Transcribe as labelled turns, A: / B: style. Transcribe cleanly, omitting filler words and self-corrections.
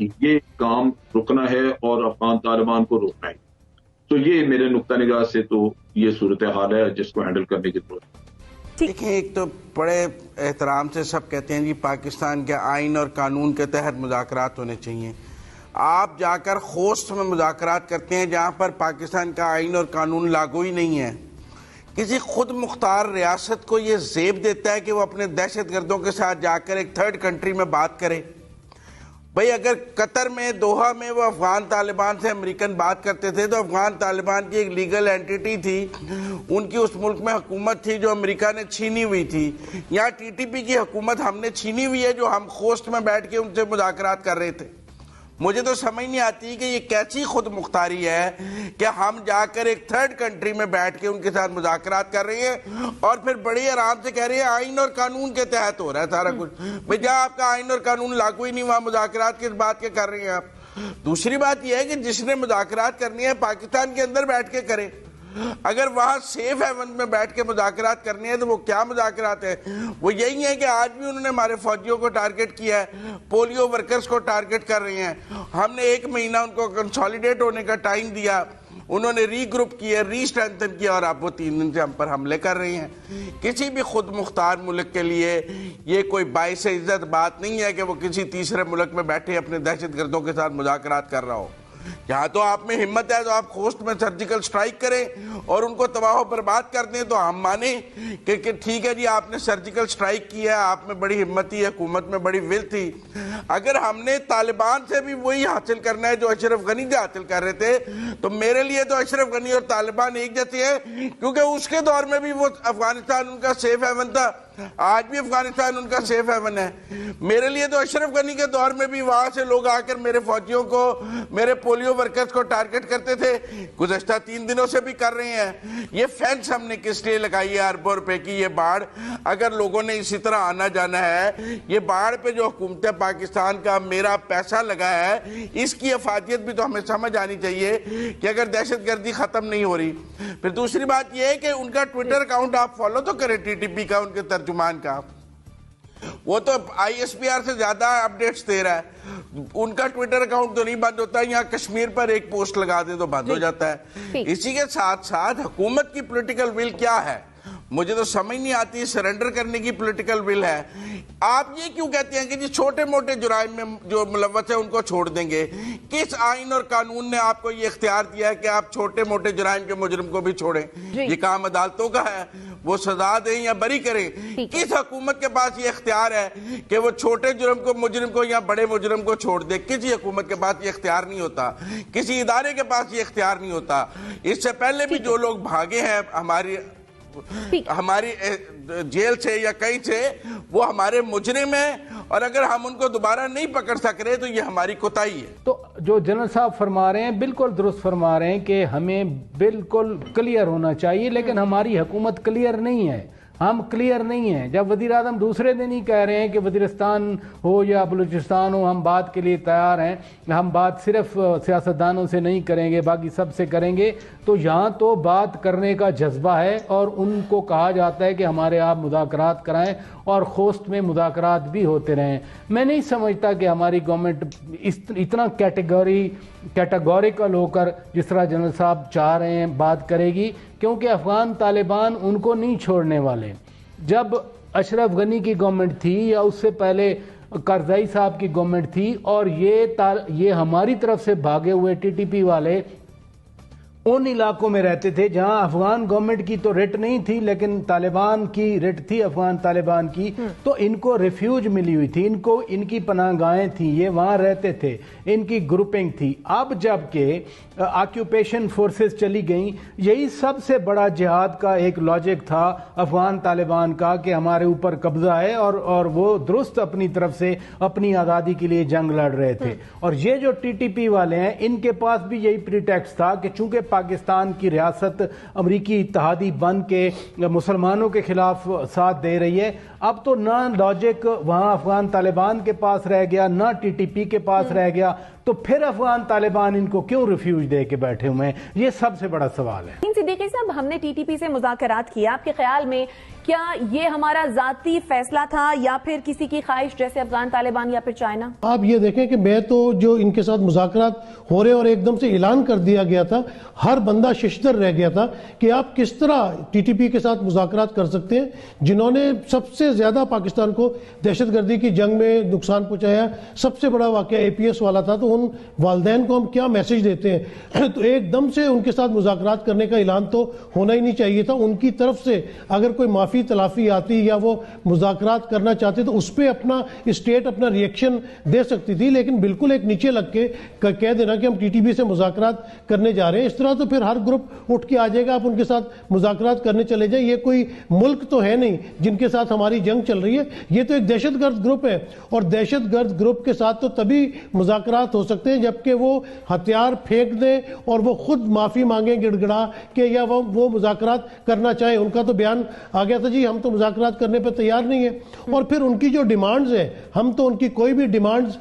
A: یہ کام رکنا ہے اور افغان طالبان کو روکنا ہے. تو یہ میرے نقطہ نگاہ سے تو یہ صورتحال ہے جس کو ہینڈل کرنے کی ضرورت ہے.
B: دیکھیں، ایک تو بڑے احترام سے سب کہتے ہیں جی پاکستان کے آئین اور قانون کے تحت مذاکرات ہونے چاہیے. آپ جا کر خوست میں مذاکرات کرتے ہیں جہاں پر پاکستان کا آئین اور قانون لاگو ہی نہیں ہے. کسی خود مختار ریاست کو یہ زیب دیتا ہے کہ وہ اپنے دہشت گردوں کے ساتھ جا کر ایک تھرڈ کنٹری میں بات کرے. بھئی اگر قطر میں دوحہ میں وہ افغان طالبان سے امریکن بات کرتے تھے تو افغان طالبان کی ایک لیگل اینٹیٹی تھی، ان کی اس ملک میں حکومت تھی جو امریکہ نے چھینی ہوئی تھی. یہاں ٹی ٹی پی کی حکومت ہم نے چھینی ہوئی ہے جو ہم خوست میں بیٹھ کے ان سے مذاکرات کر رہے تھے. مجھے تو سمجھ نہیں آتی کہ یہ کیسی خود مختاری ہے کہ ہم جا کر ایک تھرڈ کنٹری میں بیٹھ کے ان کے ساتھ مذاکرات کر رہے ہیں اور پھر بڑے آرام سے کہہ رہے ہیں آئین اور قانون کے تحت ہو رہا ہے سارا کچھ. بھئی جہاں آپ کا آئین اور قانون لاگو ہی نہیں وہاں مذاکرات کس بات کے کر رہے ہیں آپ. دوسری بات یہ ہے کہ جس نے مذاکرات کرنی ہے پاکستان کے اندر بیٹھ کے کرے. اگر وہاں سیف ہیون میں بیٹھ کے مذاکرات کرنی ہے تو وہ کیا مذاکرات ہے؟ وہ یہی ہے کہ آج بھی انہوں نے ہمارے فوجیوں کو ٹارگٹ کیا ہے، پولیو ورکرز کو ٹارگٹ کر رہے ہیں. ہم نے 1 مہینہ ان کو کنسالیڈیٹ ہونے کا ٹائم دیا، انہوں نے ری گروپ کیا، ری اسٹرینتھن کیا اور اب وہ 3 دن سے ہم پر حملے کر رہے ہیں. کسی بھی خود مختار ملک کے لیے یہ کوئی باعث عزت بات نہیں ہے کہ وہ کسی تیسرے ملک میں بیٹھے اپنے دہشت گردوں کے ساتھ مذاکرات کر رہا ہو. یہاں تو آپ میں ہمت ہے تو آپ خوست میں سرجیکل سٹرائک کریں اور ان کو تباہ و برباد کر دیں تو ہم مانیں کہ ٹھیک ہے جی آپ نے سرجیکل سٹرائک کیا، آپ میں بڑی ہمت تھی، حکومت میں بڑی ول تھی. اگر ہم نے طالبان سے بھی وہی حاصل کرنا ہے جو اشرف غنی سے حاصل کر رہے تھے تو میرے لیے تو اشرف غنی اور طالبان ایک جیسے ہیں، کیونکہ اس کے دور میں بھی وہ افغانستان ان کا سیف ہیون تھا، آج بھی افغانستان ان کا سیف ہیون ہے. میرے لیے تو اشرف غنی کے دور میں بھی وہاں سے لوگ آ کر میرے فوجیوں کو، میرے پولیو ورکرز کو ٹارگٹ کرتے تھے، گزشتہ 3 دنوں سے بھی کر رہے ہیں. یہ فینس ہم نے کس لیے لگائی ہے اربوں روپے کی؟ یہ باڑ اگر لوگوں نے اسی طرح آنا جانا ہے، یہ باڑ پہ جو حکومت پاکستان کا میرا پیسہ لگا ہے اس کی افادیت بھی تو ہمیں سمجھ آنی چاہیے کہ اگر دہشت گردی ختم نہیں ہو رہی. پھر دوسری بات یہ ہے کہ ان کا ٹویٹر اکاؤنٹ آپ فالو تو کریں، ٹی ٹی پی کا، ان کے ترجمان کا. وہ تو آئی ایس پی آر سے زیادہ اپڈیٹس دے رہا ہے. ان کا ٹویٹر اکاؤنٹ تو نہیں بند ہوتا، یہاں کشمیر پر ایک پوسٹ لگا دے تو بند ہو جاتا ہے. اسی کے ساتھ ساتھ حکومت کی پولیٹیکل ول کیا ہے مجھے تو سمجھ نہیں آتی. سرنڈر کرنے کی پولیٹیکل ول ہے. آپ یہ کیوں کہتے ہیں کہ جی چھوٹے موٹے جرائم میں جو ملوث ہیں ان کو چھوڑ دیں گے؟ کس آئین اور قانون نے آپ کو یہ اختیار دیا ہے کہ آپ چھوٹے موٹے جرائم کے مجرم کو بھی چھوڑیں؟ یہ کام عدالتوں کا ہے، وہ سزا دیں یا بری کریں. کس حکومت کے پاس یہ اختیار ہے کہ وہ چھوٹے مجرم کو یا بڑے مجرم کو چھوڑ دے؟ کسی حکومت کے پاس یہ اختیار نہیں ہوتا، کسی ادارے کے پاس یہ اختیار نہیں ہوتا. اس سے پہلے بھی جو لوگ بھاگے ہیں ہماری جیل سے یا کہیں سے، وہ ہمارے مجرم ہیں اور اگر ہم ان کو دوبارہ نہیں پکڑ سک رہے تو یہ ہماری کوتاہی ہے.
C: تو جو جنرل صاحب فرما رہے ہیں بالکل درست فرما رہے ہیں کہ ہمیں بالکل کلیئر ہونا چاہیے، لیکن ہماری حکومت کلیئر نہیں ہے، ہم کلیئر نہیں ہیں. جب وزیر اعظم دوسرے دن ہی کہہ رہے ہیں کہ وزیرستان ہو یا بلوچستان ہو ہم بات کے لیے تیار ہیں، ہم بات صرف سیاستدانوں سے نہیں کریں گے باقی سب سے کریں گے، تو یہاں تو بات کرنے کا جذبہ ہے اور ان کو کہا جاتا ہے کہ ہمارے آپ مذاکرات کرائیں اور خوست میں مذاکرات بھی ہوتے رہیں. میں نہیں سمجھتا کہ ہماری گورنمنٹ اتنا کیٹیگوریکل ہو کر جس طرح جنرل صاحب چاہ رہے ہیں بات کرے گی، کیونکہ افغان طالبان ان کو نہیں چھوڑنے والے. جب اشرف غنی کی گورنمنٹ تھی یا اس سے پہلے کرزئی صاحب کی گورنمنٹ تھی اور یہ ہماری طرف سے بھاگے ہوئے ٹی ٹی پی والے ان علاقوں میں رہتے تھے جہاں افغان گورنمنٹ کی تو رٹ نہیں تھی لیکن طالبان کی رٹ تھی، افغان طالبان کی، تو ان کو ریفیوج ملی ہوئی تھی، ان کی پناہ گاہیں تھیں، یہ وہاں رہتے تھے، ان کی گروپنگ تھی. اب جب کہ آکیوپیشن فورسز چلی گئیں، یہی سب سے بڑا جہاد کا ایک لاجک تھا افغان طالبان کا کہ ہمارے اوپر قبضہ ہے اور وہ درست اپنی طرف سے اپنی آزادی کے لیے جنگ لڑ رہے تھے. اور یہ جو ٹی ٹی پی والے ہیں ان کے پاس بھی یہی پریٹیکسٹ تھا کہ چونکہ پاکستان کی ریاست امریکی اتحادی بن کے مسلمانوں کے خلاف ساتھ دے رہی ہے، اب تو نہ لاجک وہاں افغان طالبان کے پاس رہ گیا نہ ٹی ٹی پی کے پاس رہ گیا، تو پھر افغان طالبان ان کو کیوں ریفیوج دے کے بیٹھے ہوئے ہیں؟ یہ سب سے بڑا سوال ہے.
D: صدیقی صاحب، ہم نے ٹی ٹی پی سے مذاکرات کیا، آپ کے خیال میں کیا یہ ہمارا ذاتی فیصلہ تھا یا پھر کسی کی خواہش جیسے افغان طالبان یا پھر چائنا؟
E: آپ یہ دیکھیں کہ میں تو جو ان کے ساتھ مذاکرات ہو رہے اور ایک دم سے اعلان کر دیا گیا تھا، ہر بندہ ششدر رہ گیا تھا کہ آپ کس طرح ٹی ٹی پی کے ساتھ مذاکرات کر سکتے ہیں جنہوں نے سب سے زیادہ پاکستان کو دہشت گردی کی جنگ میں نقصان پہنچایا، سب سے بڑا واقعہ اے پی ایس والا تھا، تو ان والدین کو ہم کیا میسج دیتے ہیں؟ تو ایک دم سے ان کے ساتھ مذاکرات کرنے کا اعلان تو ہونا ہی نہیں چاہیے تھا۔ ان کی طرف سے اگر کوئی معافی تلافی آتی یا وہ مذاکرات کرنا چاہتے تو اس پہ اپنا اسٹیٹ اپنا ریئیکشن دے سکتی تھی، لیکن بالکل ایک نیچے لگ کے کہہ دینا کہ ہم ٹی ٹی پی سے مذاکرات کرنے جا رہے ہیں، اس طرح تو پھر ہر گروپ اٹھ کے آ جائے گا، آپ ان کے ساتھ مذاکرات کرنے چلے جائیں۔ یہ کوئی ملک تو ہے نہیں جن کے ساتھ ہماری جنگ چل رہی ہے، یہ تو ایک دہشت گرد گروپ ہے، اور دہشت گرد گروپ کے ساتھ تو تبھی مذاکرات ہو سکتے ہیں جبکہ وہ ہتھیار پھینک دیں اور وہ خود معافی مانگیں گڑ گڑا کہ یا وہ مذاکرات کرنا چاہیں۔ ان کا تو بیان آ گیا تھا جی ہم تو مذاکرات کرنے پہ تیار نہیں ہیں، اور پھر ان کی جو ڈیمانڈز ہیں ہم تو ان کی کوئی بھی ڈیمانڈز